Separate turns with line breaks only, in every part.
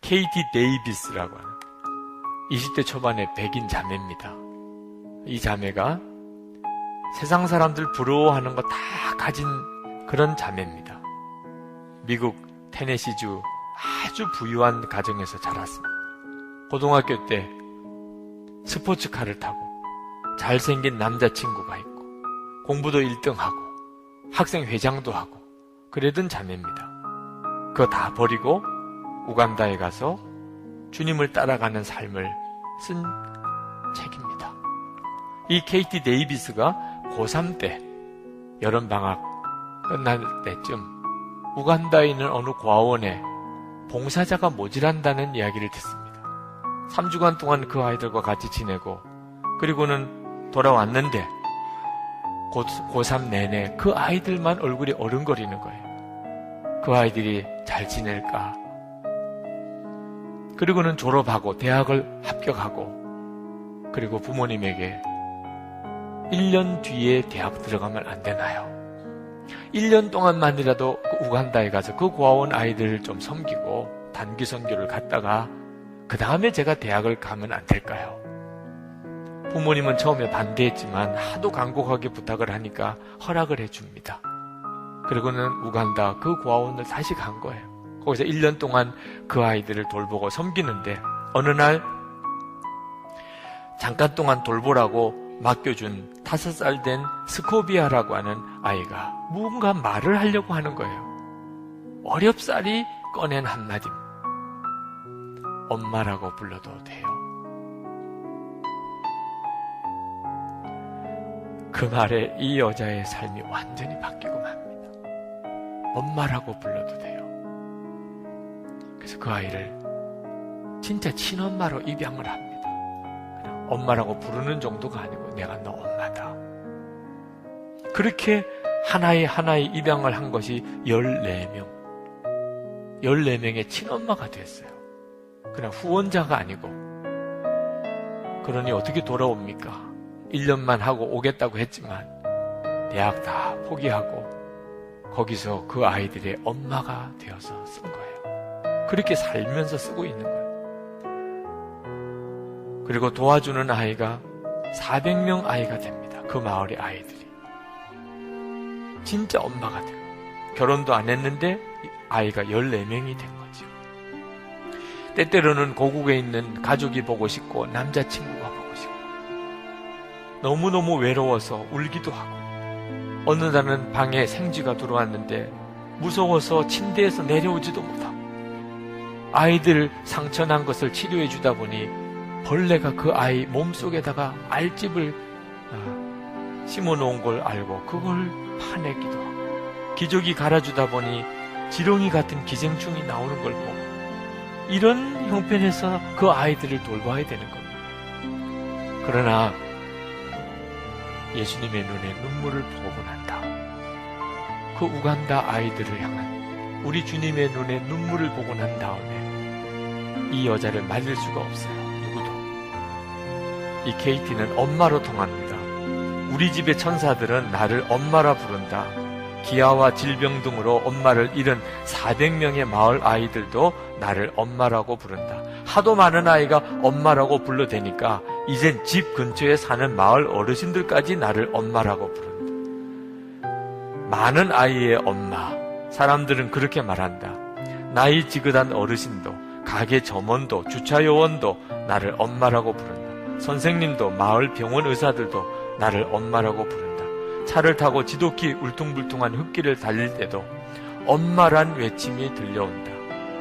케이티 데이비스라고 하는 20대 초반의 백인 자매입니다. 이 자매가 세상 사람들 부러워하는 거 다 가진 그런 자매입니다. 미국 테네시주 아주 부유한 가정에서 자랐습니다. 고등학교 때 스포츠카를 타고 잘생긴 남자친구가 있고 공부도 1등하고 학생회장도 하고 그러던 자매입니다. 그거 다 버리고 우간다에 가서 주님을 따라가는 삶을 쓴 책입니다. 이 케이티 데이비스가 고3 때 여름방학 끝날 때쯤 우간다에 있는 어느 고아원에 봉사자가 모자란다는 이야기를 듣습니다. 3주간 동안 그 아이들과 같이 지내고 그리고는 돌아왔는데 고3 내내 그 아이들만 얼굴이 어른거리는 거예요. 그 아이들이 잘 지낼까? 그리고는 졸업하고 대학을 합격하고 그리고 부모님에게 1년 뒤에 대학 들어가면 안 되나요? 1년 동안만이라도 그 우간다에 가서 그 고아원 아이들을 좀 섬기고 단기 선교를 갔다가 그 다음에 제가 대학을 가면 안 될까요? 부모님은 처음에 반대했지만 하도 간곡하게 부탁을 하니까 허락을 해줍니다. 그리고는 우간다 그 고아원을 다시 간 거예요. 거기서 1년 동안 그 아이들을 돌보고 섬기는데 어느 날 잠깐 동안 돌보라고 맡겨준 5살 된 스코비아라고 하는 아이가 무언가 말을 하려고 하는 거예요. 어렵사리 꺼낸 한마디. 엄마라고 불러도 돼요. 그 말에 이 여자의 삶이 완전히 바뀌고 맙니다. 엄마라고 불러도 돼요. 그래서 그 아이를 진짜 친엄마로 입양을 합니다. 그냥 엄마라고 부르는 정도가 아니고 내가 너 엄마다. 그렇게 하나의 입양을 한 것이 14명. 14명의 친엄마가 됐어요. 그냥 후원자가 아니고. 그러니 어떻게 돌아옵니까? 1년만 하고 오겠다고 했지만 대학 다 포기하고 거기서 그 아이들의 엄마가 되어서 쓴 거예요. 그렇게 살면서 쓰고 있는 거예요. 그리고 도와주는 아이가 400명 아이가 됩니다. 그 마을의 아이들이. 진짜 엄마가 돼요. 결혼도 안 했는데 아이가 14명이 된 거죠. 때때로는 고국에 있는 가족이 보고 싶고 남자친구가 보고 싶고 너무너무 외로워서 울기도 하고 어느 날은 방에 생쥐가 들어왔는데 무서워서 침대에서 내려오지도 못하고 아이들 상처난 것을 치료해 주다 보니 벌레가 그 아이 몸속에다가 알집을 심어놓은 걸 알고 그걸 파내기도 하고 기저귀 갈아주다 보니 지렁이 같은 기생충이 나오는 걸 보고 이런 형편에서 그 아이들을 돌봐야 되는 겁니다. 그러나 예수님의 눈에 눈물을 보고 난 다음 그 우간다 아이들을 향한 우리 주님의 눈에 눈물을 보고 난 다음에 이 여자를 말릴 수가 없어요. 누구도. 이 케이티는 엄마로 통합니다. 우리 집의 천사들은 나를 엄마라 부른다. 기아와 질병 등으로 엄마를 잃은 400명의 마을 아이들도 나를 엄마라고 부른다. 하도 많은 아이가 엄마라고 불러대니까 이젠 집 근처에 사는 마을 어르신들까지 나를 엄마라고 부른다. 많은 아이의 엄마. 사람들은 그렇게 말한다. 나이 지긋한 어르신도 가게 점원도 주차요원도 나를 엄마라고 부른다. 선생님도 마을 병원 의사들도 나를 엄마라고 부른다. 차를 타고 지독히 울퉁불퉁한 흙길을 달릴 때도 엄마란 외침이 들려온다.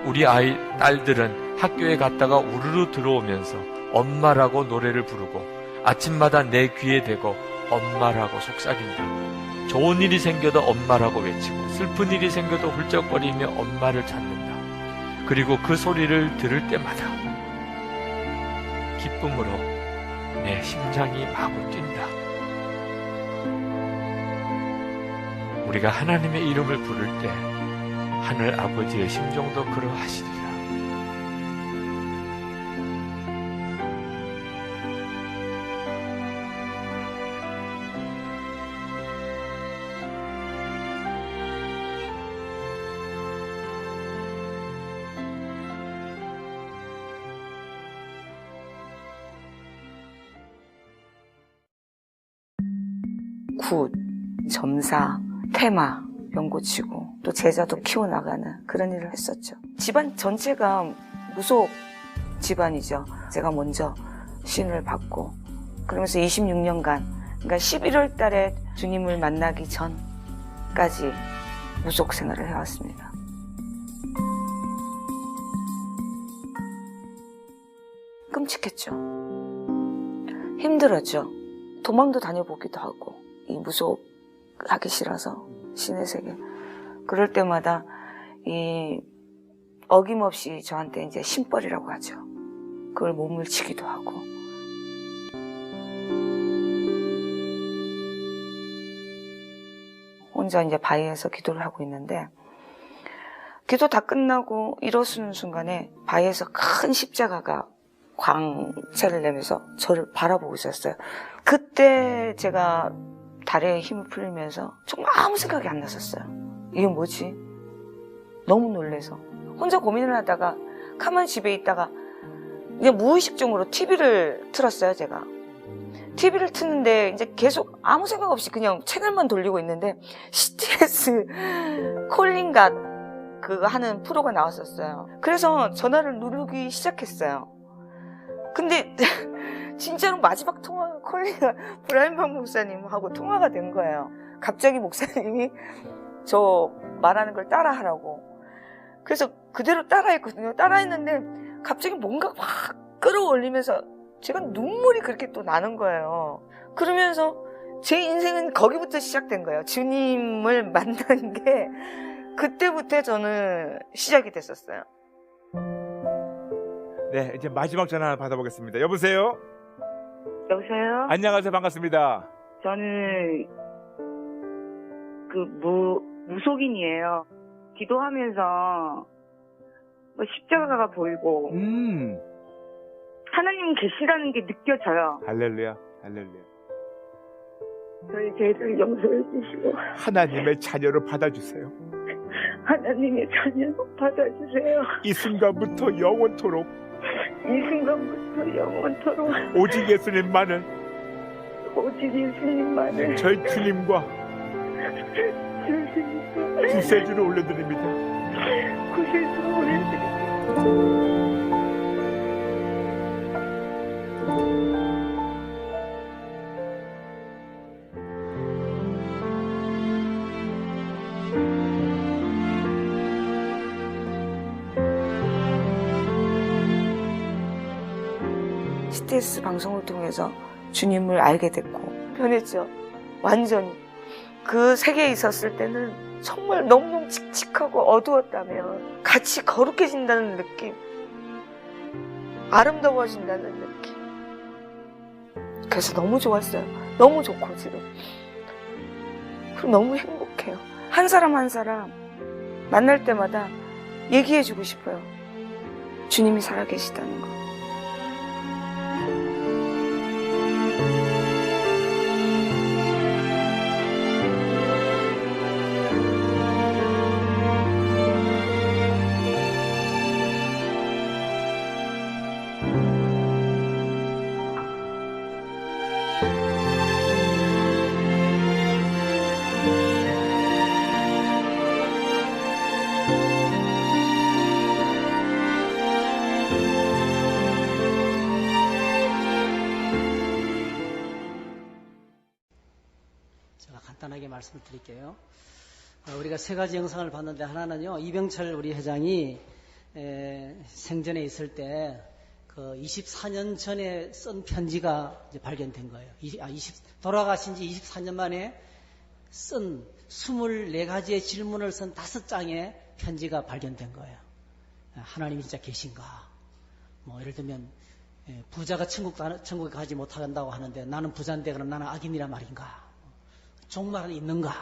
우리 아이 딸들은 학교에 갔다가 우르르 들어오면서 엄마라고 노래를 부르고 아침마다 내 귀에 대고 엄마라고 속삭인다. 좋은 일이 생겨도 엄마라고 외치고 슬픈 일이 생겨도 훌쩍거리며 엄마를 찾는다. 그리고 그 소리를 들을 때마다 기쁨으로 내 심장이 마구 뛴다. 우리가 하나님의 이름을 부를 때 하늘 아버지의 심정도 그러하시리라.
굿, 점사, 테마, 연고치고 또 제자도 키워나가는 그런 일을 했었죠. 집안 전체가 무속 집안이죠. 제가 먼저 신을 받고 그러면서 26년간 그러니까 11월 달에 주님을 만나기 전까지 무속 생활을 해왔습니다. 끔찍했죠. 힘들었죠. 도망도 다녀보기도 하고 이 무속 하기 싫어서 신의 세계 그럴 때마다 이 어김없이 저한테 이제 신벌이라고 하죠. 그걸 몸을 치기도 하고 혼자 이제 바위에서 기도를 하고 있는데 기도 다 끝나고 일어서는 순간에 바위에서 큰 십자가가 광채를 내면서 저를 바라보고 있었어요. 그때 제가 다리에 힘을 풀리면서 정말 아무 생각이 안 났었어요. 이게 뭐지? 너무 놀래서 혼자 고민을 하다가 가만히 집에 있다가 그냥 무의식적으로 TV를 틀었어요. 제가 TV를 트는데 이제 계속 아무 생각 없이 그냥 채널만 돌리고 있는데 CTS 콜링가 그거 하는 프로가 나왔었어요. 그래서 전화를 누르기 시작했어요. 근데 진짜로 마지막 통화 콜링가 브라임방 목사님하고 통화가 된 거예요. 갑자기 목사님이 저 말하는 걸 따라하라고. 그래서 그대로 따라했거든요. 따라했는데 갑자기 뭔가 확 끌어올리면서 제가 눈물이 그렇게 또 나는 거예요. 그러면서 제 인생은 거기부터 시작된 거예요. 주님을 만난 게 그때부터 저는 시작이 됐었어요.
네, 이제 마지막 전화 하나 받아보겠습니다. 여보세요?
여보세요?
안녕하세요. 반갑습니다.
저는 무속인이에요. 기도하면서 십자가가 보이고 하나님 계시라는 게 느껴져요.
할렐루야, 할렐루야.
저희 죄를 용서해 주시고
하나님의 자녀로 받아주세요.
하나님의 자녀로 받아주세요.
이 순간부터 영원토록
이 순간부터 영원토록
오직 예수님만을
오직 예수님만을
저희 주님과
주시니까
구세주를 올려드립니다.
구세주를 올려드립니다.
CTS 방송을 통해서 주님을 알게 됐고 변했죠. 완전히. 그 세계에 있었을 때는 정말 너무너무 칙칙하고 어두웠다면 같이 거룩해진다는 느낌, 아름다워진다는 느낌. 그래서 너무 좋았어요. 너무 좋고 지금. 그리고 너무 행복해요. 한 사람 한 사람 만날 때마다 얘기해주고 싶어요. 주님이 살아계시다는 거.
제가 간단하게 말씀을 드릴게요. 우리가 세 가지 영상을 봤는데 하나는요, 이병철 우리 회장이 생전에 있을 때 그 24년 전에 쓴 편지가 이제 발견된 거예요. 돌아가신 지 24년 만에 쓴 24가지의 질문을 쓴 5장의 편지가 발견된 거예요. 하나님이 진짜 계신가? 뭐 예를 들면 부자가 천국에 가지 못한다고 하는데 나는 부자인데 그럼 나는 악인이란 말인가? 종말은 있는가?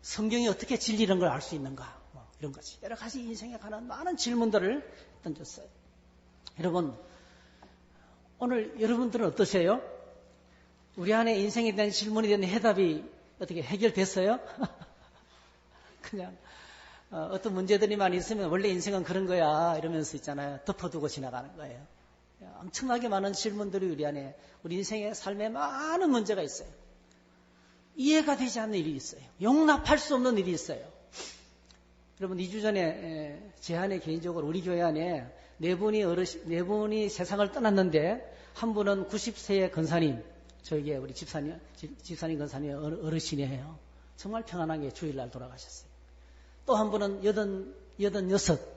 성경이 어떻게 진리라는 걸 알 수 있는가? 뭐 이런 거지. 여러 가지 인생에 관한 많은 질문들을 던졌어요. 여러분, 오늘 여러분들은 어떠세요? 우리 안에 인생에 대한 질문에 대한 해답이 어떻게 해결됐어요? 그냥 어떤 문제들이만 있으면 원래 인생은 그런 거야 이러면서 있잖아요. 덮어두고 지나가는 거예요. 엄청나게 많은 질문들이 우리 안에, 우리 인생의 삶에 많은 문제가 있어요. 이해가 되지 않는 일이 있어요. 용납할 수 없는 일이 있어요. 여러분 2주 전에 제 안에 개인적으로 우리 교회 안에 네 분이 세상을 떠났는데 한 분은 90세의 권사님, 저에게 우리 집사님 권사님의 어르신이에요. 정말 평안하게 주일날 돌아가셨어요. 또 한 분은 86,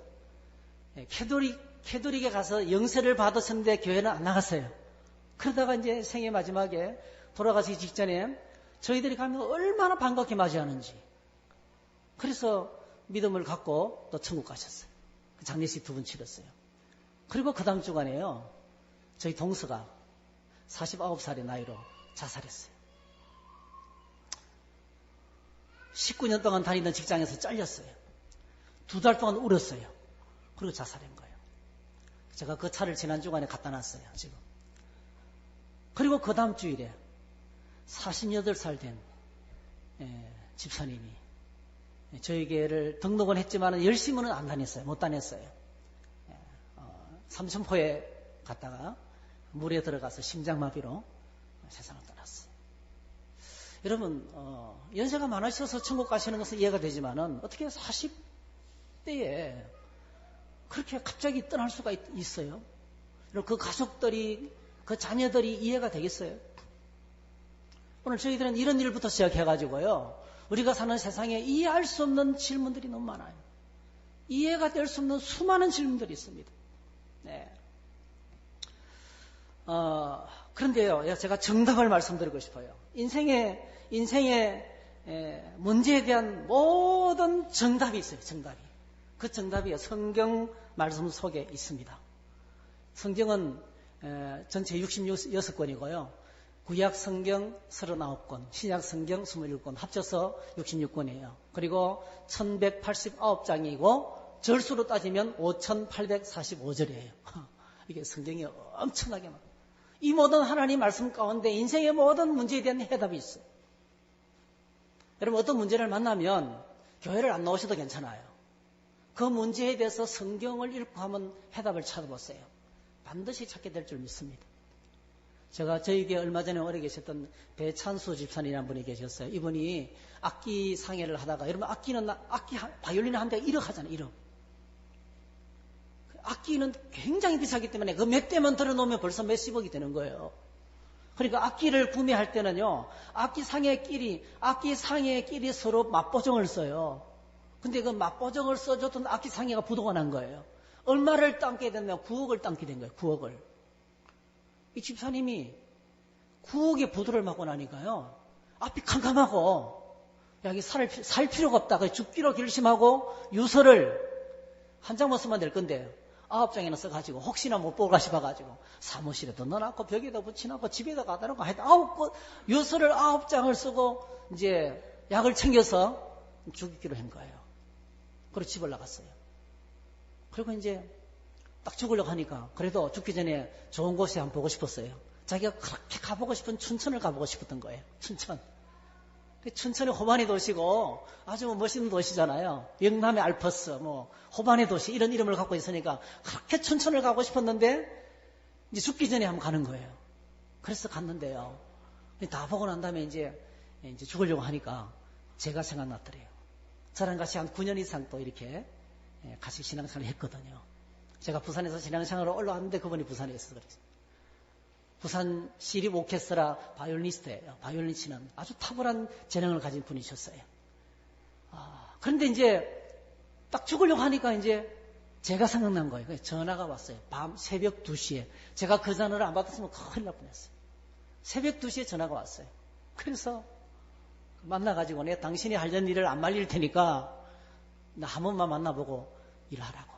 캐톨릭에 가서 영세를 받았었는데 교회는 안 나갔어요. 그러다가 이제 생애 마지막에 돌아가시기 직전에 저희들이 가면 얼마나 반갑게 맞이하는지. 그래서 믿음을 갖고 또 천국 가셨어요. 장례식 2분 치렀어요. 그리고 그 다음 주간에요. 저희 동서가 49살의 나이로 자살했어요. 19년 동안 다니던 직장에서 잘렸어요. 2달 동안 울었어요. 그리고 자살한 거예요. 제가 그 차를 지난 주간에 갖다 놨어요. 지금. 그리고 그 다음 주일에 48살 된 집사님이 저희 교회를 등록은 했지만 열심히는 안 다녔어요. 못 다녔어요. 삼천포에 갔다가 물에 들어가서 심장마비로 세상을 떠났어요. 여러분 연세가 많으셔서 천국 가시는 것은 이해가 되지만은 어떻게 40대에 그렇게 갑자기 떠날 수가 있어요? 그 가족들이 그 자녀들이 이해가 되겠어요? 오늘 저희들은 이런 일부터 시작해가지고요. 우리가 사는 세상에 이해할 수 없는 질문들이 너무 많아요. 이해가 될 수 없는 수많은 질문들이 있습니다. 네. 그런데요, 제가 정답을 말씀드리고 싶어요. 인생의 문제에 대한 모든 정답이 있어요. 정답이. 그 정답이 성경 말씀 속에 있습니다. 성경은 전체 66권이고요. 구약 성경 39권, 신약 성경 27권, 합쳐서 66권이에요. 그리고 1189장이고 절수로 따지면 5845절이에요. 이게 성경이 엄청나게 많아요. 이 모든 하나님 말씀 가운데 인생의 모든 문제에 대한 해답이 있어요. 여러분 어떤 문제를 만나면 교회를 안 나오셔도 괜찮아요. 그 문제에 대해서 성경을 읽고 한번 해답을 찾아보세요. 반드시 찾게 될 줄 믿습니다. 제가 저에게 얼마 전에 오래 계셨던 배찬수 집사님이라는 분이 계셨어요. 이분이 악기 상해를 하다가, 여러분 바이올린 한 대가 1억 하잖아요. 1억. 악기는 굉장히 비싸기 때문에 그 몇 대만 들어놓으면 벌써 몇십억이 되는 거예요. 그러니까 악기를 구매할 때는요, 악기 상해끼리 서로 맞보정을 써요. 근데 그 맞보정을 써줬던 악기 상해가 부도가 난 거예요. 얼마를 땅게 됐냐면 9억을 땅게 된 거예요. 9억을. 이 집사님이 9억의 부도를 맞고 나니까요, 앞이 캄캄하고, 여기 살 필요가 없다. 그래서 죽기로 결심하고 유서를 한 장만 쓰면 될 건데 9장이나 써가지고 혹시나 못 보고 가셔가지고 사무실에도 넣어놨고 벽에다 붙여놨고 집에다 갖다 놓고 하여튼 유서를 9장을 쓰고 이제 약을 챙겨서 죽이기로 한 거예요. 그리고 집을 나갔어요. 그리고 이제 딱 죽으려고 하니까 그래도 죽기 전에 좋은 곳에 한번 보고 싶었어요. 자기가 그렇게 가보고 싶은 춘천을 가보고 싶었던 거예요. 춘천. 춘천이 호반의 도시고 아주 멋있는 도시잖아요. 영남의 알프스, 호반의 도시 이런 이름을 갖고 있으니까 그렇게 춘천을 가고 싶었는데 이제 죽기 전에 한번 가는 거예요. 그래서 갔는데요. 다 보고 난 다음에 이제 죽으려고 하니까 제가 생각났더래요. 저랑 같이 한 9년 이상 또 이렇게 같이 신앙생활을 했거든요. 제가 부산에서 신앙생활을 올라왔는데 그분이 부산에 있어서 그랬어요. 부산 시립 오케스트라 바이올리니스트예요. 바이올린 치는 아주 탁월한 재능을 가진 분이셨어요. 그런데 이제 딱 죽으려고 하니까 이제 제가 생각난 거예요. 그래서 전화가 왔어요. 새벽 2시에. 제가 그 전화를 안 받았으면 큰일 날 뻔했어요. 새벽 2시에 전화가 왔어요. 그래서 만나가지고 내가 당신이 하려는 일을 안 말릴 테니까 나 한 번만 만나보고 일하라고.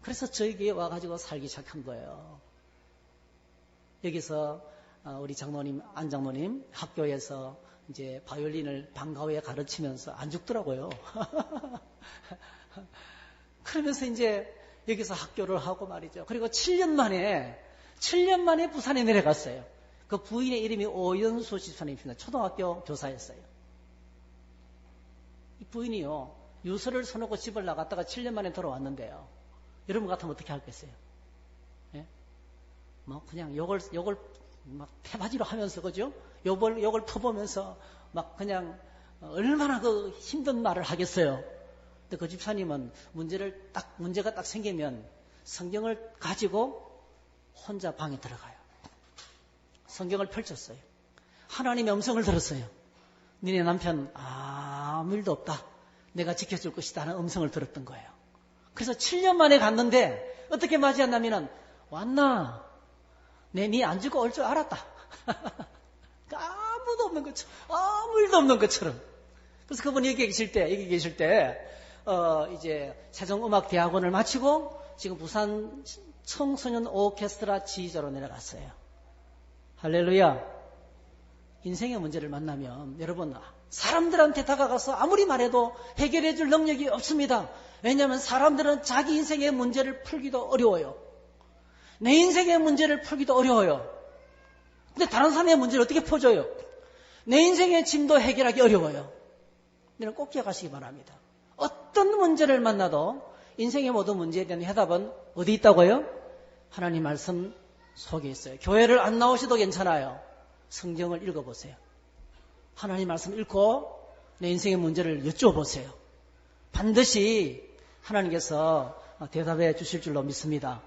그래서 저에게 와가지고 살기 시작한 거예요. 여기서 우리 장모님, 안 장모님 학교에서 이제 바이올린을 방과 후에 가르치면서 안 죽더라고요. 그러면서 이제 여기서 학교를 하고 말이죠. 그리고 7년 만에 부산에 내려갔어요. 그 부인의 이름이 오연수 집사님입니다. 초등학교 교사였어요. 이 부인이요, 유서를 써놓고 집을 나갔다가 7년 만에 돌아왔는데요. 여러분 같으면 어떻게 하겠어요? 그냥 욕을 막 태바지로 하면서, 그죠? 욕을 퍼보면서 막 그냥 얼마나 그 힘든 말을 하겠어요. 근데 그 집사님은 문제가 딱 생기면 성경을 가지고 혼자 방에 들어가요. 성경을 펼쳤어요. 하나님의 음성을 들었어요. 니네 남편 아무 일도 없다. 내가 지켜줄 것이다 하는 음성을 들었던 거예요. 그래서 7년 만에 갔는데 어떻게 맞이한다면은 왔나? 네 안 죽고 올 줄 알았다. 아무도 없는 것처럼, 아무 일도 없는 것처럼. 그래서 그분이 여기 계실 때 이제 세종음악대학원을 마치고 지금 부산 청소년 오케스트라 지휘자로 내려갔어요. 할렐루야. 인생의 문제를 만나면 여러분 사람들한테 다가가서 아무리 말해도 해결해 줄 능력이 없습니다. 왜냐하면 사람들은 자기 인생의 문제를 풀기도 어려워요. 내 인생의 문제를 풀기도 어려워요. 근데 다른 사람의 문제를 어떻게 풀어줘요? 내 인생의 짐도 해결하기 어려워요. 이는 꼭 기억하시기 바랍니다. 어떤 문제를 만나도 인생의 모든 문제에 대한 해답은 어디 있다고요? 하나님 말씀 속에 있어요. 교회를 안 나오셔도 괜찮아요. 성경을 읽어보세요. 하나님 말씀 읽고 내 인생의 문제를 여쭤보세요. 반드시 하나님께서 대답해 주실 줄로 믿습니다.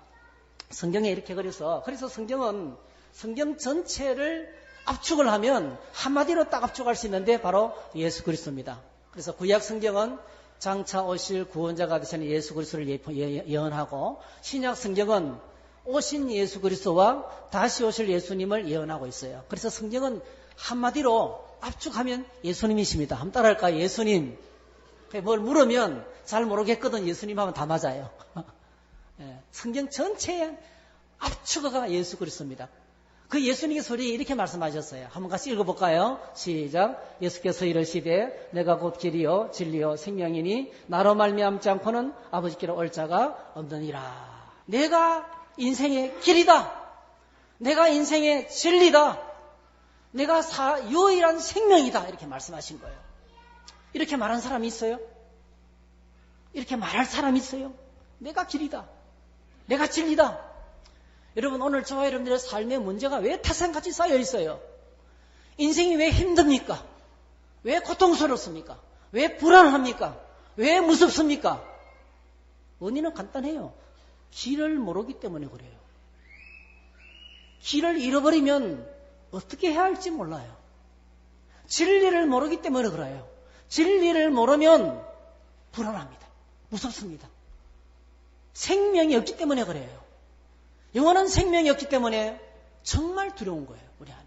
성경에 이렇게 그래서 성경은 성경 전체를 압축을 하면 한마디로 딱 압축할 수 있는데 바로 예수 그리스도입니다. 그래서 구약 성경은 장차 오실 구원자가 되시는 예수 그리스도를 예언하고 신약 성경은 오신 예수 그리스도와 다시 오실 예수님을 예언하고 있어요. 그래서 성경은 한마디로 압축하면 예수님이십니다. 한번 따라할까요? 예수님. 뭘 물으면 잘 모르겠거든 예수님 하면 다 맞아요. 성경 전체의 압축어가 예수 그리스도입니다. 그 예수님의 소리에 이렇게 말씀하셨어요. 한번 같이 읽어볼까요? 시작. 예수께서 이르시되 내가 곧 길이요 진리요 생명이니 나로 말미암지 않고는 아버지께로 올 자가 없느니라. 내가 인생의 길이다. 내가 인생의 진리다. 내가 유일한 생명이다. 이렇게 말씀하신 거예요. 이렇게 말한 사람이 있어요? 이렇게 말할 사람이 있어요? 내가 길이다. 내가 진리다. 여러분 오늘 저와 여러분들의 삶의 문제가 왜 태산같이 쌓여 있어요? 인생이 왜 힘듭니까? 왜 고통스럽습니까? 왜 불안합니까? 왜 무섭습니까? 원인은 간단해요. 길을 모르기 때문에 그래요. 길을 잃어버리면 어떻게 해야 할지 몰라요. 진리를 모르기 때문에 그래요. 진리를 모르면 불안합니다. 무섭습니다. 생명이 없기 때문에 그래요. 영원한 생명이 없기 때문에 정말 두려운 거예요. 우리 안에.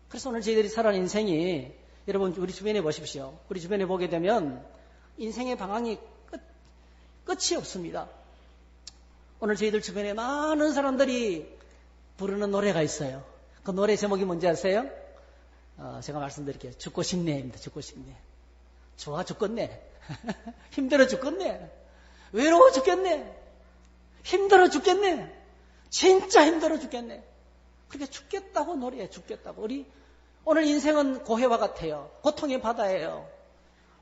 그래서 오늘 저희들이 살아가는 인생이 여러분 우리 주변에 보십시오. 우리 주변에 보게 되면 인생의 방향이 끝이 없습니다. 오늘 저희들 주변에 많은 사람들이 부르는 노래가 있어요. 그 노래 제목이 뭔지 아세요? 제가 말씀드릴게요. 죽고 싶네입니다. 죽고 싶네. 좋아 죽겠네. 힘들어 죽겠네. 외로워 죽겠네. 힘들어 죽겠네. 진짜 힘들어 죽겠네. 그렇게 죽겠다고 노래해. 죽겠다고. 우리 오늘 인생은 고해와 같아요. 고통의 바다예요.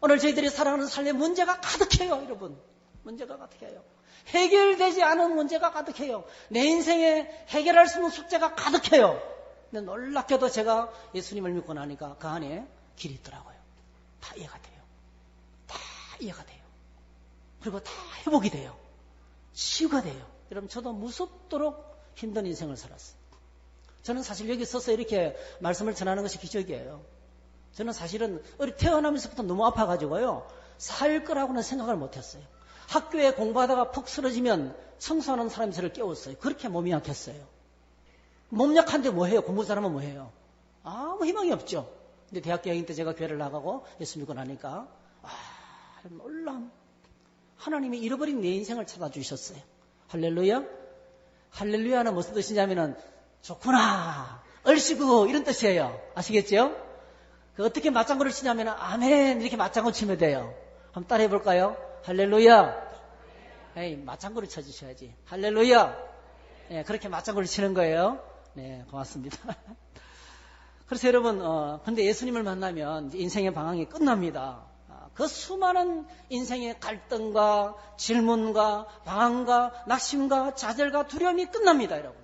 오늘 저희들이 살아가는 삶에 문제가 가득해요. 여러분. 문제가 가득해요. 해결되지 않은 문제가 가득해요. 내 인생에 해결할 수 없는 숙제가 가득해요. 근데 놀랍게도 제가 예수님을 믿고 나니까 그 안에 길이 있더라고요. 다 이해가 돼요. 다 이해가 돼요. 그리고 다 회복이 돼요. 치유가 돼요. 여러분 저도 무섭도록 힘든 인생을 살았어요. 저는 사실 여기 서서 이렇게 말씀을 전하는 것이 기적이에요. 저는 사실은 태어나면서부터 너무 아파가지고요. 살 거라고는 생각을 못했어요. 학교에 공부하다가 푹 쓰러지면 청소하는 사람이 저를 깨웠어요. 그렇게 몸이 약했어요. 몸 약한데 뭐해요? 공부 잘하면 뭐해요? 아무 희망이 없죠. 근데 대학교 여행 때 제가 교회를 나가고 예수 믿고 나니까 놀라운 하나님이 잃어버린 내 인생을 찾아주셨어요. 할렐루야. 할렐루야는 무슨 뜻이냐면은 좋구나, 얼씨구 이런 뜻이에요. 아시겠죠? 그 어떻게 맞장구를 치냐면 아멘 이렇게 맞장구 치면 돼요. 한번 따라해 볼까요? 할렐루야. 에이, 맞장구를 쳐주셔야지. 할렐루야. 네, 그렇게 맞장구를 치는 거예요. 네, 고맙습니다. 그래서 여러분, 근데 예수님을 만나면 인생의 방향이 끝납니다. 그 수많은 인생의 갈등과 질문과 방황과 낙심과 좌절과 두려움이 끝납니다, 여러분.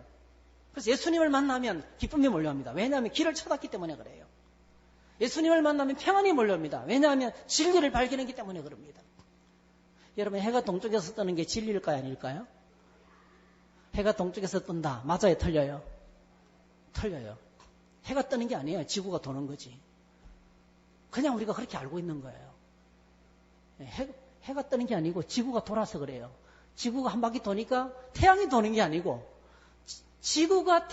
그래서 예수님을 만나면 기쁨이 몰려옵니다. 왜냐하면 길을 찾았기 때문에 그래요. 예수님을 만나면 평안이 몰려옵니다. 왜냐하면 진리를 발견했기 때문에 그럽니다. 여러분, 해가 동쪽에서 뜨는 게 진리일까요? 아닐까요? 해가 동쪽에서 뜬다. 맞아요? 틀려요? 틀려요. 해가 뜨는 게 아니에요. 지구가 도는 거지. 그냥 우리가 그렇게 알고 있는 거예요. 해가 뜨는 게 아니고 지구가 돌아서 그래요. 지구가 한 바퀴 도니까 태양이 도는 게 아니고 지구가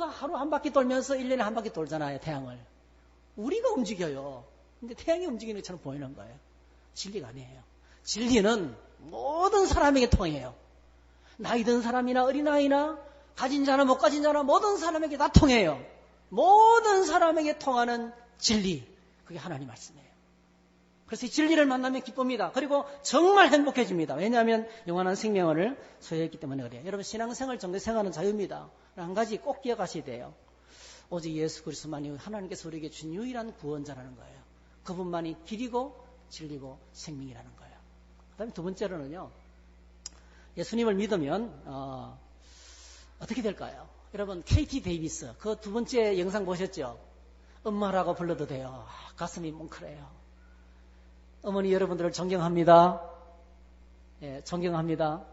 하루 한 바퀴 돌면서 1년에 한 바퀴 돌잖아요. 태양을. 우리가 움직여요. 근데 태양이 움직이는 것처럼 보이는 거예요. 진리가 아니에요. 진리는 모든 사람에게 통해요. 나이 든 사람이나 어린아이나 가진 자나 못 가진 자나 모든 사람에게 다 통해요. 모든 사람에게 통하는 진리. 그게 하나님 말씀이에요. 그래서 이 진리를 만나면 기쁩니다. 그리고 정말 행복해집니다. 왜냐하면 영원한 생명을 소유했기 때문에 그래요. 여러분, 신앙생활, 종교생활은 자유입니다. 한 가지 꼭 기억하셔야 돼요. 오직 예수 그리스도만이 하나님께서 우리에게 준 유일한 구원자라는 거예요. 그분만이 길이고 진리고 생명이라는 거예요. 그 다음에 두 번째로는요, 예수님을 믿으면 어떻게 될까요? 여러분, KT 데이비스 그 두 번째 영상 보셨죠? 엄마라고 불러도 돼요. 가슴이 뭉클해요. 어머니 여러분들을 존경합니다. 예, 존경합니다.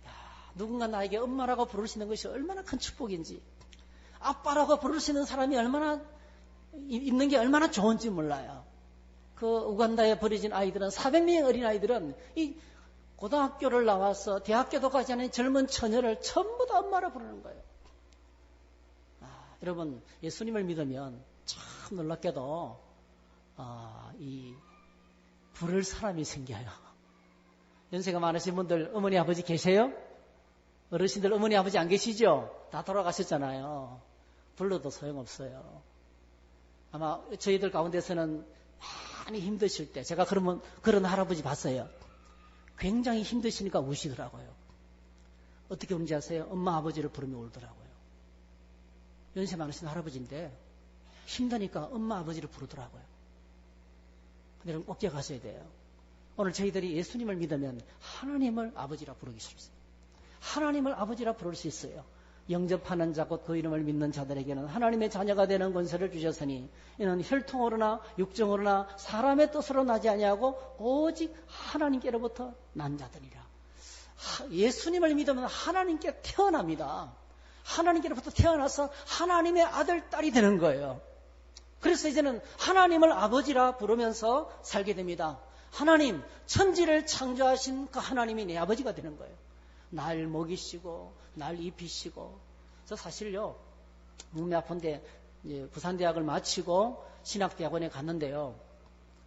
야, 누군가 나에게 엄마라고 부르시는 것이 얼마나 큰 축복인지, 아빠라고 부르시는 사람이 있는 게 얼마나 좋은지 몰라요. 그 우간다에 버려진 아이들은, 400명의 어린아이들은 이 고등학교를 나와서 대학교도 가지 않은 젊은 처녀를 전부 다 엄마라 부르는 거예요. 여러분, 예수님을 믿으면 참 놀랍게도 이 부를 사람이 생겨요. 연세가 많으신 분들 어머니 아버지 계세요? 어르신들 어머니 아버지 안 계시죠? 다 돌아가셨잖아요. 불러도 소용없어요. 아마 저희들 가운데서는 많이 힘드실 때, 제가 그런 할아버지 봤어요. 굉장히 힘드시니까 우시더라고요. 어떻게 우는지 아세요? 엄마 아버지를 부르며 울더라고요. 연세 많으신 할아버지인데 힘드니까 엄마 아버지를 부르더라고요. 여러분, 꼭 기억하셔야 돼요. 오늘 저희들이 예수님을 믿으면 하나님을 아버지라 부르기 쉽습니다. 하나님을 아버지라 부를 수 있어요. 영접하는 자 곧 그 이름을 믿는 자들에게는 하나님의 자녀가 되는 권세를 주셨으니 이는 혈통으로나 육정으로나 사람의 뜻으로 나지 아니하고 오직 하나님께로부터 난 자들이라. 예수님을 믿으면 하나님께 태어납니다. 하나님께로부터 태어나서 하나님의 아들, 딸이 되는 거예요. 그래서 이제는 하나님을 아버지라 부르면서 살게 됩니다. 하나님, 천지를 창조하신 그 하나님이 내 아버지가 되는 거예요. 날 먹이시고 날 입히시고. 저 사실요, 몸이 아픈데 부산대학을 마치고 신학대학원에 갔는데요,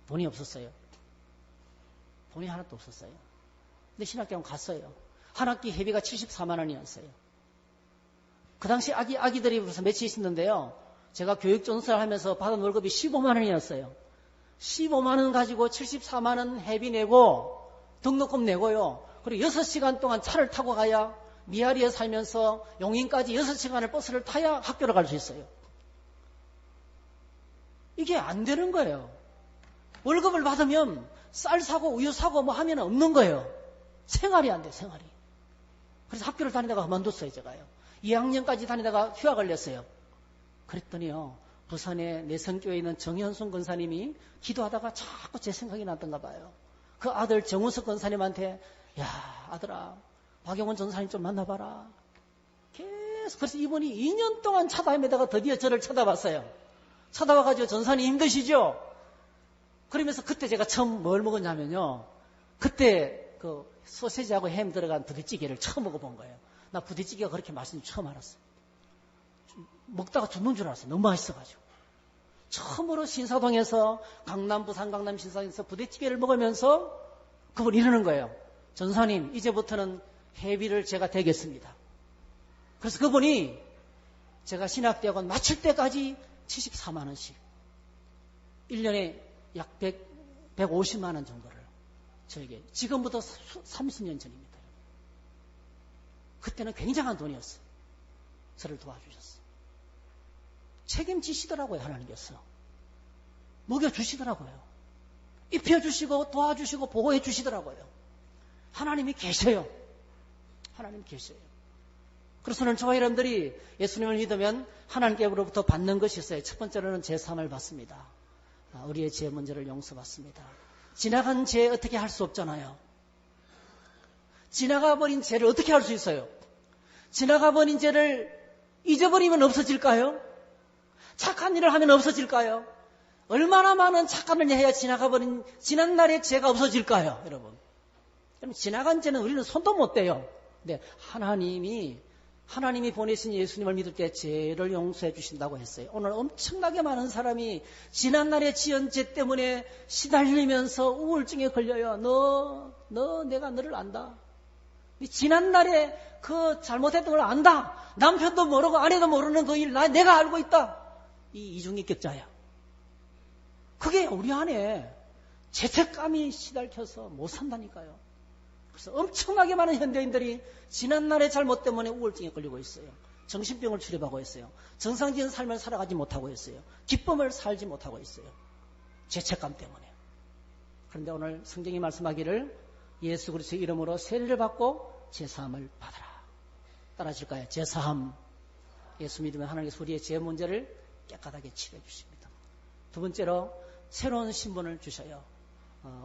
돈이 없었어요. 돈이 하나도 없었어요. 근데 신학대학원 갔어요. 한 학기 회비가 74만 원이었어요. 그 당시 아기들이 벌써 며칠 있었는데요, 제가 교육전수를 하면서 받은 월급이 15만 원이었어요. 15만 원 가지고 74만 원 회비 내고 등록금 내고요. 그리고 6시간 동안 차를 타고 가야, 미아리에 살면서 용인까지 6시간을 버스를 타야 학교를 갈 수 있어요. 이게 안 되는 거예요. 월급을 받으면 쌀 사고 우유 사고 뭐 하면 없는 거예요. 생활이 안 돼, 생활이. 그래서 학교를 다니다가 그만뒀어요, 제가요. 2학년까지 다니다가 휴학을 냈어요. 그랬더니요, 부산의 내성교회에 있는 정현순 권사님이 기도하다가 자꾸 제 생각이 났던가 봐요. 그 아들 정우석 권사님한테, 야, 아들아, 박영원 전사님 좀 만나봐라. 계속. 그래서 이분이 2년 동안 찾아헤매다가 드디어 저를 찾아봤어요. 찾아와가지고, 전사님 힘드시죠? 그러면서 그때 제가 처음 뭘 먹었냐면요, 그때 그 소세지하고 햄 들어간 부대찌개를 처음 먹어본 거예요. 나 부대찌개가 그렇게 맛있는지 처음 알았어요. 먹다가 죽는 줄 알았어요. 너무 맛있어가지고. 처음으로 신사동에서 부산 강남 신사동에서 부대찌개를 먹으면서 그분이 이러는 거예요. 전사님, 이제부터는 회비를 제가 대겠습니다. 그래서 그분이 제가 신학대학원 마칠 때까지 74만 원씩 1년에 약 150만 원 정도를 저에게, 지금부터 30년 전입니다. 그때는 굉장한 돈이었어요. 저를 도와주셨어요. 책임지시더라고요, 하나님께서. 먹여주시더라고요. 입혀주시고 도와주시고 보호해주시더라고요. 하나님이 계셔요. 하나님 계셔요. 그래서는 저와 여러분들이 예수님을 믿으면 하나님께로부터 받는 것이 있어요. 첫 번째로는 제사함을 받습니다. 우리의 죄 문제를 용서받습니다. 지나간 죄 어떻게 할 수 없잖아요. 지나가버린 죄를 어떻게 할 수 있어요? 지나가버린 죄를 잊어버리면 없어질까요? 착한 일을 하면 없어질까요? 얼마나 많은 착한 일을 해야 지나가버린 지난날의 죄가 없어질까요? 여러분. 그럼 지나간 죄는 우리는 손도 못 대요. 근데 하나님이 보내신 예수님을 믿을 때 죄를 용서해 주신다고 했어요. 오늘 엄청나게 많은 사람이 지난날의 지은 죄 때문에 시달리면서 우울증에 걸려요. 내가 너를 안다. 지난날에 그 잘못했던 걸 안다. 남편도 모르고 아내도 모르는 그 일 내가 알고 있다. 이 이중인격자야. 그게 우리 안에 죄책감이 시달켜서 못 산다니까요. 그래서 엄청나게 많은 현대인들이 지난날의 잘못 때문에 우울증에 걸리고 있어요. 정신병을 치료하고 있어요. 정상적인 삶을 살아가지 못하고 있어요. 기쁨을 살지 못하고 있어요. 죄책감 때문에. 그런데 오늘 성경이 말씀하기를 예수 그리스도의 이름으로 세례를 받고 제사함을 받아라. 따라하실까요? 제사함. 예수 믿으면 하나님께서 우리의 죄 문제를 깨끗하게 치료해 주십니다. 두 번째로 새로운 신분을 주셔요.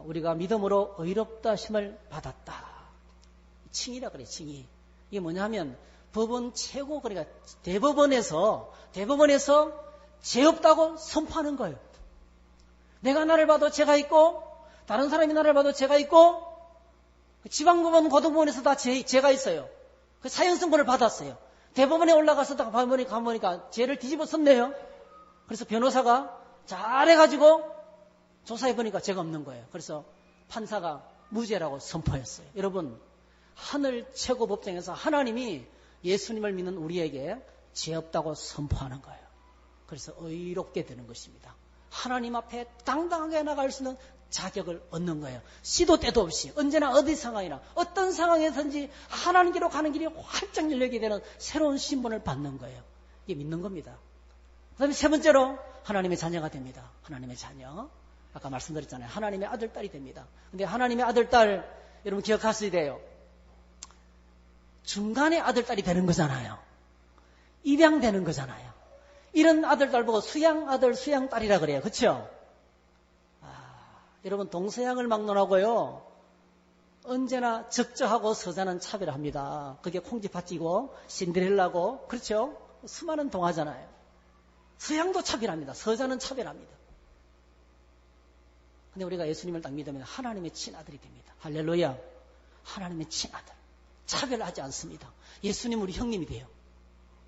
우리가 믿음으로 의롭다 심을 받았다. 칭의라 그래, 칭의. 이게 뭐냐 하면 법원 최고, 그러니까 대법원에서 죄 없다고 선포하는 거예요. 내가 나를 봐도 죄가 있고 다른 사람이 나를 봐도 죄가 있고 지방법원, 고등법원에서 다 죄가 있어요. 그 사형선고를 받았어요. 대법원에 올라가서 가보니까 죄를 뒤집어 썼네요. 그래서 변호사가 잘해가지고 조사해보니까 죄가 없는 거예요. 그래서 판사가 무죄라고 선포했어요. 여러분, 하늘 최고법정에서 하나님이 예수님을 믿는 우리에게 죄 없다고 선포하는 거예요. 그래서 의롭게 되는 것입니다. 하나님 앞에 당당하게 나갈 수 있는 자격을 얻는 거예요. 시도 때도 없이 언제나 어디 상황이나 어떤 상황에서든지 하나님께로 가는 길이 활짝 열리게 되는 새로운 신분을 받는 거예요. 이게 믿는 겁니다. 그 다음에 세 번째로 하나님의 자녀가 됩니다. 하나님의 자녀. 아까 말씀드렸잖아요. 하나님의 아들, 딸이 됩니다. 근데 하나님의 아들, 딸 여러분 기억하셔야 돼요. 중간에 아들, 딸이 되는 거잖아요. 입양되는 거잖아요. 이런 아들, 딸 보고 수양 아들, 수양 딸이라 그래요. 그렇죠? 여러분 동서양을 막론하고요. 언제나 적저하고 서자는 차별합니다. 그게 콩쥐팥쥐고 신데렐라고 그렇죠? 수많은 동화잖아요. 서양도 차별합니다. 서자는 차별합니다. 근데 우리가 예수님을 딱 믿으면 하나님의 친아들이 됩니다. 할렐루야. 하나님의 친아들. 차별하지 않습니다. 예수님 우리 형님이 돼요.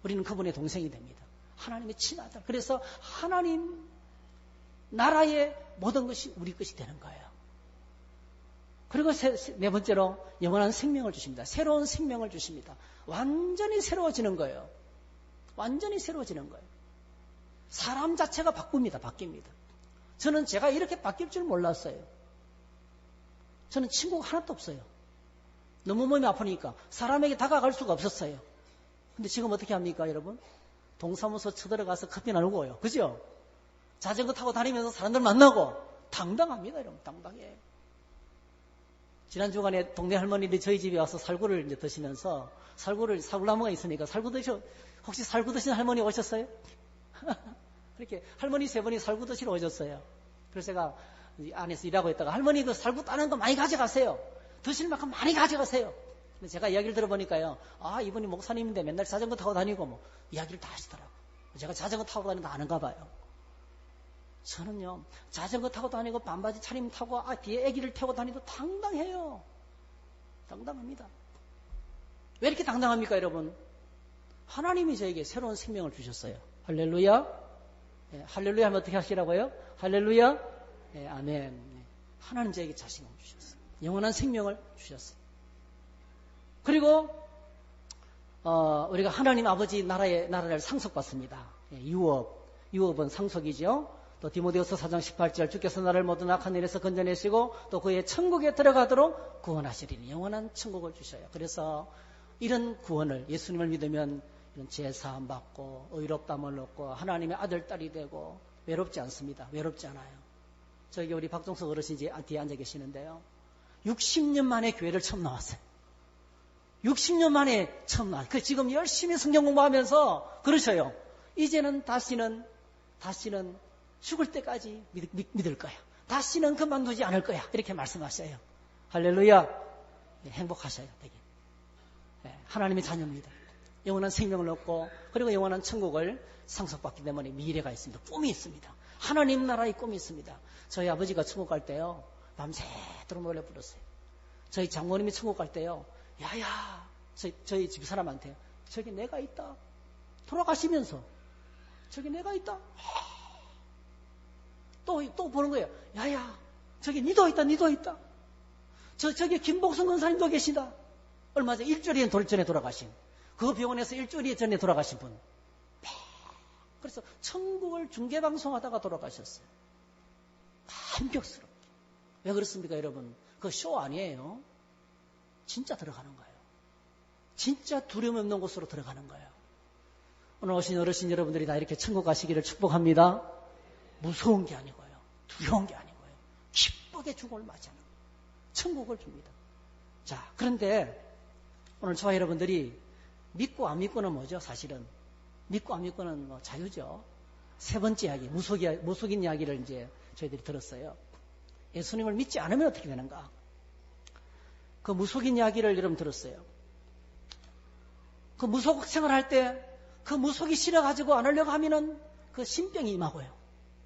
우리는 그분의 동생이 됩니다. 하나님의 친아들. 그래서 하나님 나라의 모든 것이 우리 것이 되는 거예요. 그리고 네 번째로 영원한 생명을 주십니다. 새로운 생명을 주십니다. 완전히 새로워지는 거예요. 완전히 새로워지는 거예요. 사람 자체가 바뀝니다. 저는 제가 이렇게 바뀔 줄 몰랐어요. 저는 친구가 하나도 없어요. 너무 몸이 아프니까 사람에게 다가갈 수가 없었어요. 근데 지금 어떻게 합니까, 여러분? 동사무소 쳐들어가서 커피 나누고요. 그죠? 자전거 타고 다니면서 사람들 만나고 당당합니다, 여러분. 당당해. 지난 주간에 동네 할머니들이 저희 집에 와서 살구를 이제 드시면서 살구나무가 있으니까 혹시 살구 드신 할머니 오셨어요? 이렇게 할머니 세 분이 살구 드시러 오셨어요. 그래서 제가 안에서 일하고 있다가 할머니 그 살구 따는 거 많이 가져가세요. 드실 만큼 많이 가져가세요. 근데 제가 이야기를 들어보니까요. 이분이 목사님인데 맨날 자전거 타고 다니고 뭐 이야기를 다 하시더라고요. 제가 자전거 타고 다니는 거 아는가 봐요. 저는요, 자전거 타고 다니고 반바지 차림 타고 뒤에 아기를 태우고 다니도 당당해요. 당당합니다. 왜 이렇게 당당합니까, 여러분? 하나님이 저에게 새로운 생명을 주셨어요. 할렐루야. 네, 할렐루야 하면 어떻게 하시라고요? 할렐루야. 네, 아멘. 네, 하나님 저에게 자신감을 주셨어요. 영원한 생명을 주셨어요. 그리고 우리가 하나님 아버지 나라를 상속받습니다. 네, 유업은 상속이죠. 또 디모데후서 4장 18절 주께서 나를 모든 악한 일에서 건져내시고 또 그의 천국에 들어가도록 구원하시리니 영원한 천국을 주셔요. 그래서 이런 구원을 예수님을 믿으면 이런 제사함 받고 의롭다함을 얻고 하나님의 아들 딸이 되고 외롭지 않습니다. 외롭지 않아요. 저기 우리 박종석 어르신이 뒤에 앉아 계시는데요. 60년 만에 교회를 처음 나왔어요. 60년 만에 처음 지금 열심히 성경 공부하면서 그러셔요. 이제는 다시는 죽을 때까지 믿을 거야. 다시는 그만두지 않을 거야. 이렇게 말씀하셔요. 할렐루야. 행복하셔야 되게. 하나님의 자녀입니다. 영원한 생명을 얻고 그리고 영원한 천국을 상속받기 때문에 미래가 있습니다. 꿈이 있습니다. 하나님 나라의 꿈이 있습니다. 저희 아버지가 천국 갈 때요. 밤새도록 노래 부르세요. 저희 장모님이 천국 갈 때요. 야야. 저희 집 사람한테 저기 내가 있다. 돌아가시면서 저기 내가 있다. 또 보는 거예요. 야야. 저기 니도 있다. 저기 김복성 권사님도 계시다. 얼마 전에 일주일 전에 돌아가신. 그 병원에서 일주일 전에 돌아가신 분. 그래서 천국을 중계방송하다가 돌아가셨어요. 감격스럽게. 왜 그렇습니까, 여러분? 그거 쇼 아니에요. 진짜 들어가는 거예요. 진짜 두려움 없는 곳으로 들어가는 거예요. 오늘 오신 어르신 여러분들이 다 이렇게 천국 가시기를 축복합니다. 무서운 게 아니고요. 두려운 게 아니고요. 기쁘게 죽음을 맞이하는 거예요. 천국을 줍니다. 자, 그런데 오늘 저와 여러분들이 믿고 안 믿고는 뭐죠? 사실은 믿고 안 믿고는 뭐 자유죠. 세 번째 이야기, 무속인 이야기를 이제 저희들이 들었어요. 예수님을 믿지 않으면 어떻게 되는가? 그 무속인 이야기를 여러분 들었어요. 그 무속 생활할 때 그 무속이 싫어가지고 안 하려고 하면은 그 신병이 임하고요.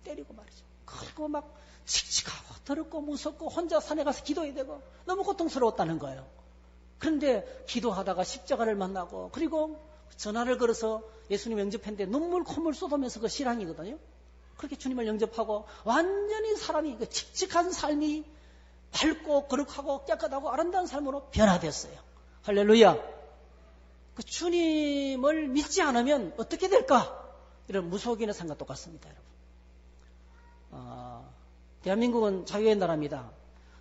때리고 말이죠. 그리고 막 칙칙하고 더럽고 무섭고 혼자 산에 가서 기도해야 되고 너무 고통스러웠다는 거예요. 그런데 기도하다가 십자가를 만나고 그리고 전화를 걸어서 예수님 영접했는데 눈물 콧물 쏟으면서 그 실황이거든요. 그렇게 주님을 영접하고 완전히 사람이 그 칙칙한 삶이 밝고 거룩하고 깨끗하고 아름다운 삶으로 변화됐어요. 할렐루야. 그 주님을 믿지 않으면 어떻게 될까? 이런 무속인의 삶과 똑같습니다, 여러분. 대한민국은 자유의 나라입니다.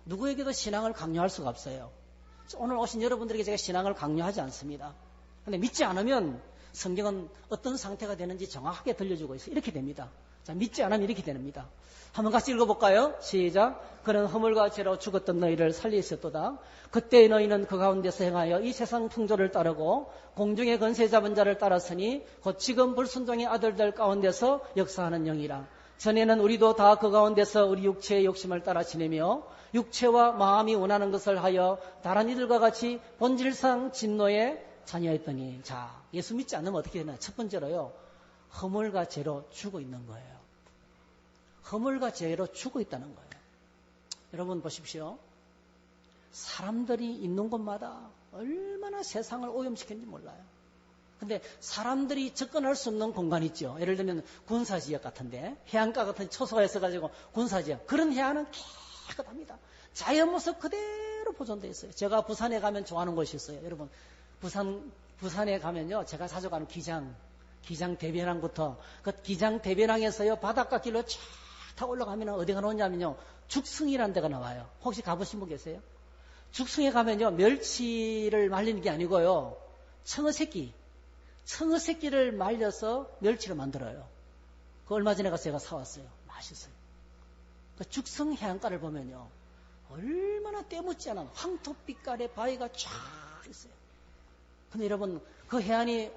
누구에게도 신앙을 강요할 수가 없어요. 오늘 오신 여러분들에게 제가 신앙을 강요하지 않습니다. 그런데 믿지 않으면 성경은 어떤 상태가 되는지 정확하게 들려주고 있어요. 이렇게 됩니다. 자, 믿지 않으면 이렇게 됩니다. 한번 같이 읽어볼까요? 시작. 그는 허물과 죄로 죽었던 너희를 살리셨도다. 그때 너희는 그 가운데서 행하여 이 세상 풍조를 따르고 공중의 권세 잡은 자를 따랐으니 곧 지금 불순종의 아들들 가운데서 역사하는 영이라. 전에는 우리도 다 그 가운데서 우리 육체의 욕심을 따라 지내며 육체와 마음이 원하는 것을 하여 다른 이들과 같이 본질상 진노의 자녀였더니. 자, 예수 믿지 않으면 어떻게 되나? 첫 번째로요. 허물과 죄로 죽어 있는 거예요. 허물과 죄로 죽어 있다는 거예요. 여러분 보십시오. 사람들이 있는 곳마다 얼마나 세상을 오염시켰는지 몰라요. 근데 사람들이 접근할 수 없는 공간이 있죠. 예를 들면 군사지역 같은데 해안가 같은 초소가 있어가지고 군사지역. 그런 해안은 깨끗합니다. 자연 모습 그대로 보존되어 있어요. 제가 부산에 가면 좋아하는 곳이 있어요. 여러분 부산에 가면요. 제가 자주 가는 기장 대변항부터 그 기장 대변항에서요. 바닷가 길로 쫙 타고 올라가면 어디가 나오냐면요. 죽승이라는 데가 나와요. 혹시 가보신 분 계세요? 죽승에 가면요. 멸치를 말리는 게 아니고요. 청어새끼를 말려서 멸치를 만들어요. 그 얼마 전에 가서 제가 사왔어요. 맛있어요. 그 죽승 해안가를 보면요. 얼마나 때묻지 않은 황토빛깔의 바위가 쫙 있어요. 근데 여러분 그 해안이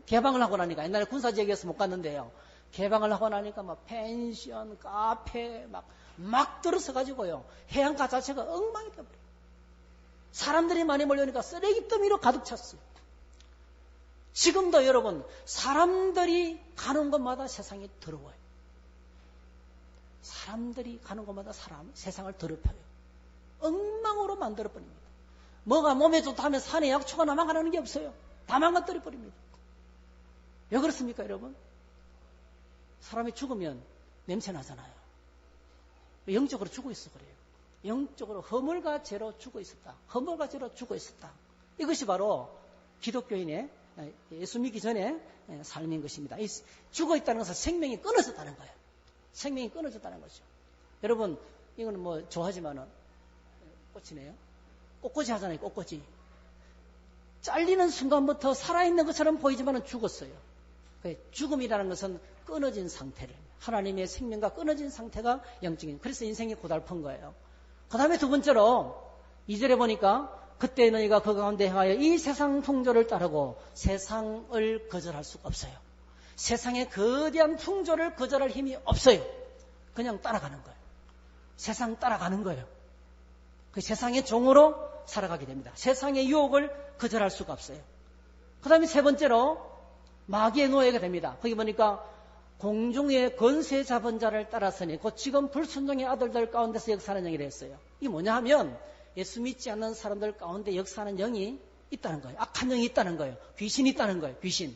개방을 하고 나니까 옛날에 군사지역이어서 못 갔는데요. 개방을 하고 나니까 막 펜션, 카페 막 들어서가지고요. 해안가 자체가 엉망이 되어버려요. 사람들이 많이 몰려오니까 쓰레기 더미로 가득 찼어요. 지금도 여러분 사람들이 가는 곳마다 세상이 더러워요. 사람들이 가는 곳마다 세상을 더럽혀요. 엉망으로 만들어버립니다. 뭐가 몸에 좋다면 산에 약초가 남아가는 게 없어요. 다 망가뜨려버립니다. 왜 그렇습니까, 여러분? 사람이 죽으면 냄새 나잖아요. 영적으로 죽어 있어 그래요. 영적으로 허물과 죄로 죽어 있었다. 허물과 죄로 죽어 있었다. 이것이 바로 기독교인의 예수 믿기 전에 삶인 것입니다. 죽어 있다는 것은 생명이 끊어졌다는 거예요. 생명이 끊어졌다는 거죠. 여러분, 이거는 뭐 좋아하지만은 꽃이네요. 꽃꽂이 하잖아요. 꽃꽂이. 잘리는 순간부터 살아있는 것처럼 보이지만은 죽었어요. 죽음이라는 것은 끊어진 상태를, 하나님의 생명과 끊어진 상태가 영적인. 그래서 인생이 고달픈 거예요. 그 다음에 두 번째로 2절에 보니까 그때 너희가 그 가운데 행하여 이 세상 풍조를 따르고 세상을 거절할 수가 없어요. 세상의 거대한 풍조를 거절할 힘이 없어요. 그냥 따라가는 거예요. 세상 따라가는 거예요. 그 세상의 종으로 살아가게 됩니다. 세상의 유혹을 거절할 수가 없어요. 그 다음에 세 번째로 마귀의 노예가 됩니다. 거기 보니까 공중의 권세 잡은 자를 따라서니 곧 지금 불순종의 아들들 가운데서 역사하는 영이라 했어요. 이게 뭐냐 하면 예수 믿지 않는 사람들 가운데 역사하는 영이 있다는 거예요. 악한 영이 있다는 거예요. 귀신이 있다는 거예요. 귀신.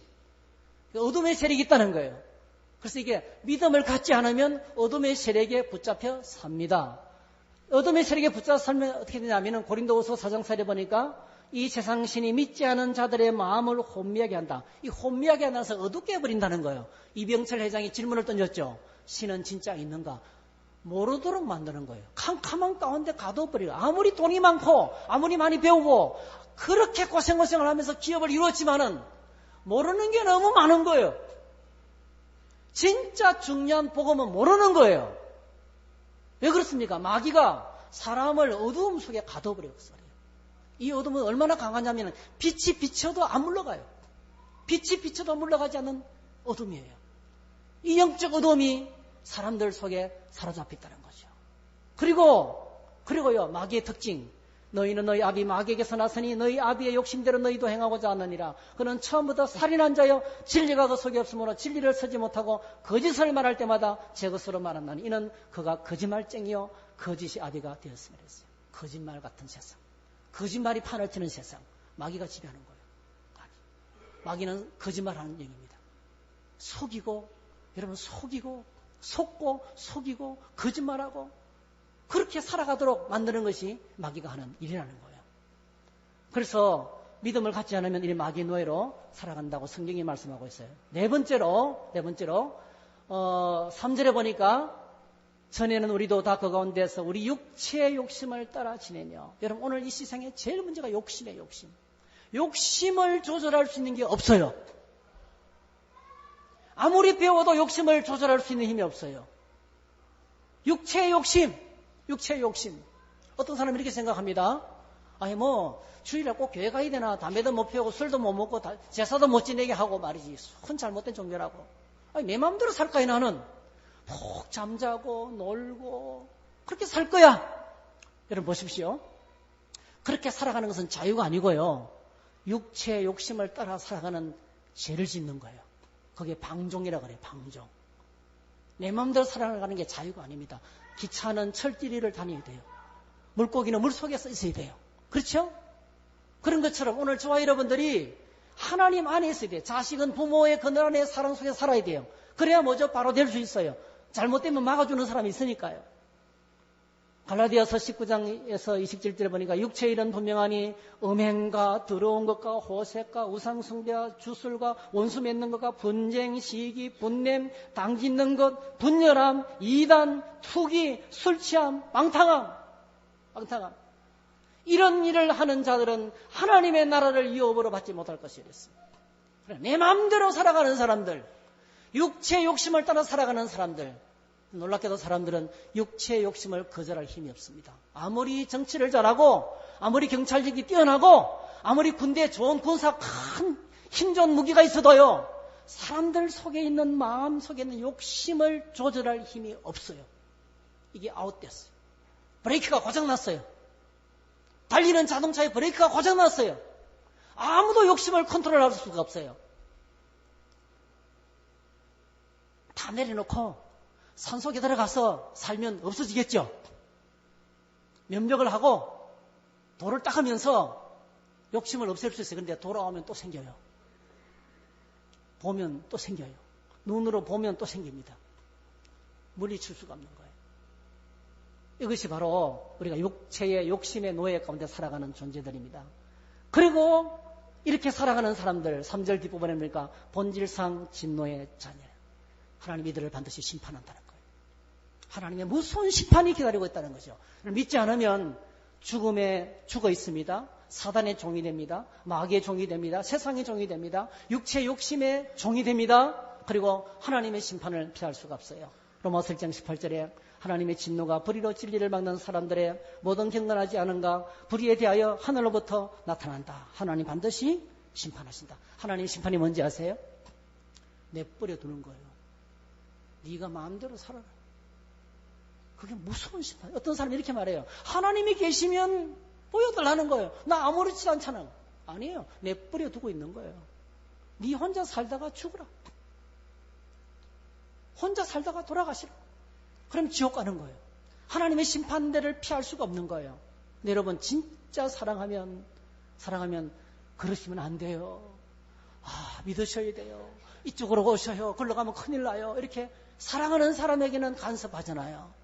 어둠의 세력이 있다는 거예요. 그래서 이게 믿음을 갖지 않으면 어둠의 세력에 붙잡혀 삽니다. 어둠의 세력에 붙잡혀 살면 어떻게 되냐면 고린도후서 4장 4절에 보니까 이 세상 신이 믿지 않은 자들의 마음을 혼미하게 한다. 이 혼미하게 한다서 어둡게 해버린다는 거예요. 이병철 회장이 질문을 던졌죠. 신은 진짜 있는가? 모르도록 만드는 거예요. 캄캄한 가운데 가둬버리고 아무리 돈이 많고 아무리 많이 배우고 그렇게 고생을 하면서 기업을 이루었지만은 모르는 게 너무 많은 거예요. 진짜 중요한 복음은 모르는 거예요. 왜 그렇습니까? 마귀가 사람을 어두움 속에 가둬버렸어요. 이 어둠은 얼마나 강하냐면 빛이 비쳐도 안 물러가요. 빛이 비쳐도 물러가지 않는 어둠이에요. 이 영적 어둠이 사람들 속에 사로잡혀 있다는 거죠. 그리고요, 마귀의 특징. 너희는 너희 아비 마귀에게서 나서니 너희 아비의 욕심대로 너희도 행하고자 하느니라. 그는 처음부터 살인한 자여 진리가 그 속에 없으므로 진리를 서지 못하고 거짓을 말할 때마다 제 것으로 말한다니 이는 그가 거짓말쟁이요 거짓이 아비가 되었음이라 했어요. 거짓말 같은 세상. 거짓말이 판을 치는 세상. 마귀가 지배하는 거예요. 마귀는 거짓말하는 영입니다. 여러분 속이고 속고 속이고 거짓말하고 그렇게 살아가도록 만드는 것이 마귀가 하는 일이라는 거예요. 그래서 믿음을 갖지 않으면 이 마귀의 노예로 살아간다고 성경이 말씀하고 있어요. 네 번째로 3절에 보니까 전에는 우리도 다 그 가운데서 우리 육체의 욕심을 따라 지내며 여러분 오늘 이 세상에 제일 문제가 욕심이에요. 욕심. 욕심을 조절할 수 있는 게 없어요. 아무리 배워도 욕심을 조절할 수 있는 힘이 없어요. 육체의 욕심. 어떤 사람이 이렇게 생각합니다. 아니 주일에 꼭 교회 가야 되나 담배도 못 피우고 술도 못 먹고 제사도 못 지내게 하고 말이지. 손 잘못된 종교라고. 아니 내 마음대로 살 거야 나는. 푹 잠자고 놀고 그렇게 살 거야. 여러분 보십시오. 그렇게 살아가는 것은 자유가 아니고요. 육체의 욕심을 따라 살아가는 죄를 짓는 거예요. 그게 방종이라고 그래요. 방종. 내 마음대로 살아가는 게 자유가 아닙니다. 기차는 철길이를 다녀야 돼요. 물고기는 물속에 있어야 돼요. 그렇죠? 그런 것처럼 오늘 저와 여러분들이 하나님 안에 있어야 돼요. 자식은 부모의 그늘 안에 사랑 속에 살아야 돼요. 그래야 뭐죠? 바로 될 수 있어요. 잘못되면 막아주는 사람이 있으니까요. 갈라디아서 19장에서 27절에 보니까 육체의 일은 분명하니 음행과 더러운 것과 호색과 우상숭배와 주술과 원수 맺는 것과 분쟁, 시기, 분냄, 당짓는 것, 분열함, 이단, 투기, 술취함, 망탕함. 이런 일을 하는 자들은 하나님의 나라를 유업으로 받지 못할 것이라 했습니다. 내 마음대로 살아가는 사람들, 육체의 욕심을 따라 살아가는 사람들, 놀랍게도 사람들은 육체의 욕심을 거절할 힘이 없습니다. 아무리 정치를 잘하고 아무리 경찰력이 뛰어나고 아무리 군대에 좋은 군사 큰 힘 좋은 무기가 있어도요. 사람들 속에 있는 마음 속에 있는 욕심을 조절할 힘이 없어요. 이게 아웃됐어요. 브레이크가 고장났어요. 달리는 자동차에 브레이크가 고장났어요. 아무도 욕심을 컨트롤할 수가 없어요. 다 내려놓고 산속에 들어가서 살면 없어지겠죠. 면벽을 하고 돌을 닦으면서 욕심을 없앨 수 있어요. 그런데 돌아오면 또 생겨요. 보면 또 생겨요. 눈으로 보면 또 생깁니다. 물리칠 수가 없는 거예요. 이것이 바로 우리가 육체의 욕심의 노예 가운데 살아가는 존재들입니다. 그리고 이렇게 살아가는 사람들 3절 뒷부분에 보니까 본질상 진노의 자녀. 하나님이 이들을 반드시 심판한다는 거예요. 하나님의 무서운 심판이 기다리고 있다는 거죠. 믿지 않으면 죽음에 죽어 있습니다. 사단의 종이 됩니다. 마귀의 종이 됩니다. 세상의 종이 됩니다. 육체의 욕심의 종이 됩니다. 그리고 하나님의 심판을 피할 수가 없어요. 로마서 1장 18절에 하나님의 진노가 불의로 진리를 막는 사람들의 모든 경건하지 않은가 불의에 대하여 하늘로부터 나타난다. 하나님 반드시 심판하신다. 하나님 심판이 뭔지 아세요? 내버려 두는 거예요. 네가 마음대로 살아라. 그게 무서운 심판. 어떤 사람이 이렇게 말해요. 하나님이 계시면 보여달라는 거예요. 나 아무렇지도 않잖아. 아니에요. 내버려 두고 있는 거예요. 네 혼자 살다가 죽으라. 혼자 살다가 돌아가시라. 그럼 지옥 가는 거예요. 하나님의 심판대를 피할 수가 없는 거예요. 근데 여러분 진짜 사랑하면 그러시면 안 돼요. 믿으셔야 돼요. 이쪽으로 오셔요. 걸러 가면 큰일 나요. 이렇게 사랑하는 사람에게는 간섭하잖아요.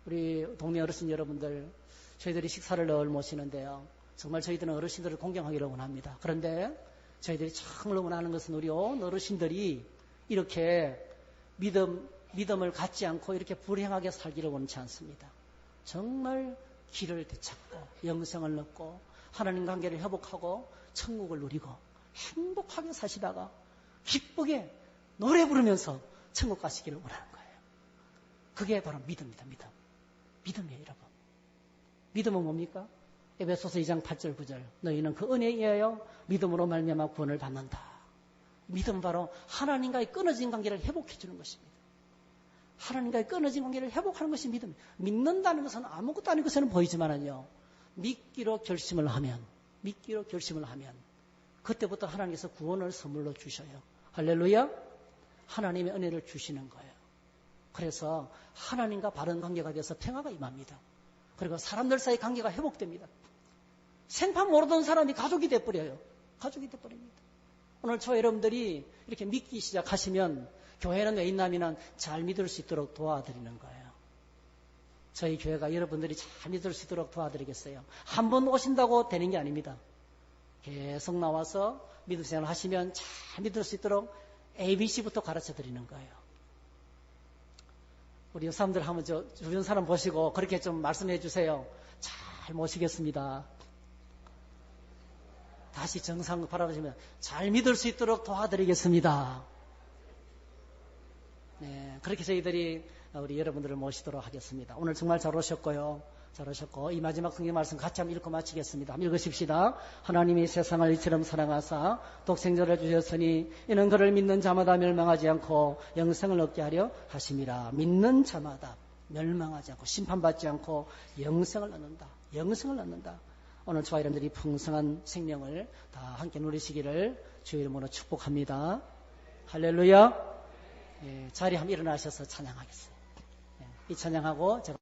우리 동네 어르신 여러분들, 저희들이 식사를 늘 모시는데요. 정말 저희들은 어르신들을 공경하기를 원합니다. 그런데 저희들이 정말 원하는 것은 우리 어르신들이 이렇게 믿음을 갖지 않고 이렇게 불행하게 살기를 원치 않습니다. 정말 길을 되찾고 영생을 얻고 하나님 관계를 회복하고 천국을 누리고 행복하게 사시다가 기쁘게 노래 부르면서 천국 가시기를 원하는 거예요. 그게 바로 믿음입니다. 믿음이에요, 여러분. 믿음은 뭡니까? 에베소서 2장 8절 9절 너희는 그 은혜에 의하여 믿음으로 말미암아 구원을 받는다. 믿음은 바로 하나님과의 끊어진 관계를 회복해 주는 것입니다. 하나님과의 끊어진 관계를 회복하는 것이 믿음. 믿는다는 것은 아무것도 아닌 것처럼 보이지만은요. 믿기로 결심을 하면 그때부터 하나님께서 구원을 선물로 주셔요. 할렐루야. 하나님의 은혜를 주시는 거예요. 그래서 하나님과 바른 관계가 돼서 평화가 임합니다. 그리고 사람들 사이 관계가 회복됩니다. 생판 모르던 사람이 가족이 돼버려요. 가족이 돼버립니다. 오늘 저 여러분들이 이렇게 믿기 시작하시면 교회는 왜 있냐면 잘 믿을 수 있도록 도와드리는 거예요. 저희 교회가 여러분들이 잘 믿을 수 있도록 도와드리겠어요. 한 번 오신다고 되는 게 아닙니다. 계속 나와서 믿음 생활을 하시면 잘 믿을 수 있도록 ABC부터 가르쳐 드리는 거예요. 우리 사람들 한번 주변 사람 보시고 그렇게 좀 말씀해 주세요. 잘 모시겠습니다. 다시 정상 바라보시면 잘 믿을 수 있도록 도와드리겠습니다. 네, 그렇게 저희들이 우리 여러분들을 모시도록 하겠습니다. 오늘 정말 잘 오셨고 이 마지막 성경 말씀 같이 한번 읽고 마치겠습니다. 한번 읽으십시다. 하나님이 세상을 이처럼 사랑하사 독생자를 주셨으니 이는 그를 믿는 자마다 멸망하지 않고 영생을 얻게 하려 하심이라. 믿는 자마다 멸망하지 않고 심판받지 않고 영생을 얻는다. 오늘 저와 여러분들이 풍성한 생명을 다 함께 누리시기를 주의 이름으로 축복합니다. 할렐루야. 예, 자리 한번 일어나셔서 찬양하겠어요. 이 찬양하고 제가